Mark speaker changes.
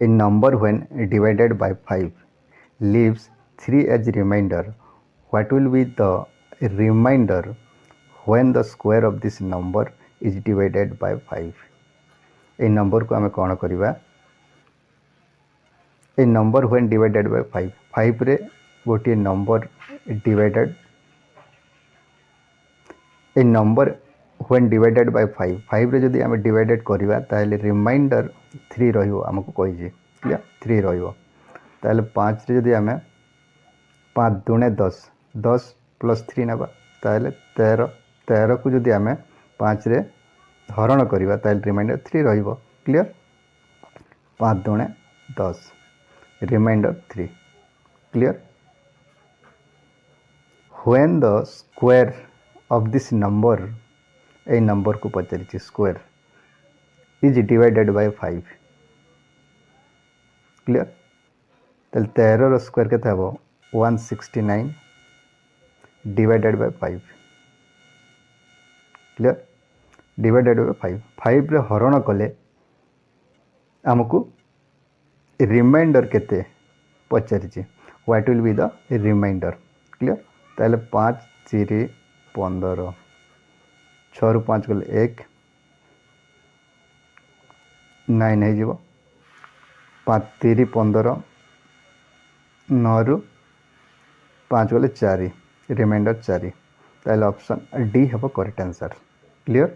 Speaker 1: A number when divided by 5 leaves 3 as remainder. What will be the remainder when the square of this number is divided by 5? A number को आमे कौन करिबा? A number when divided by 5 5 रे गोटे number divided a number when divided by 5 5 रे जदि आमे divided करिबा ताले remainder 3 रहिबो हमको कहि जे क्लियर 3 रहिबो ताले 5 रे जदि आमे 5 दुणे 10 10 प्लस 3 नबा ताले 13 13 को जदि आमे 5 रे हरण करिबा ताले रिमाइंडर 3 रहिबो क्लियर 5 दुणे 10 reminder 3 clear when the square of this number a number को पचारिछि square is divided by 5 clear ताले 13 रो स्क्वायर केते हबो 169 divided by 5 clear divided by 5 5 रे हरण कले हमकु रिमाइंडर केते पचारिछि what will be the reminder clear ताले 5 3 15 6 रु 5 गले 1 9 है जीवो 5 3 15 9 रु 5 गले 4 रिमाइंडर 4 ताले option D have correct answer clear.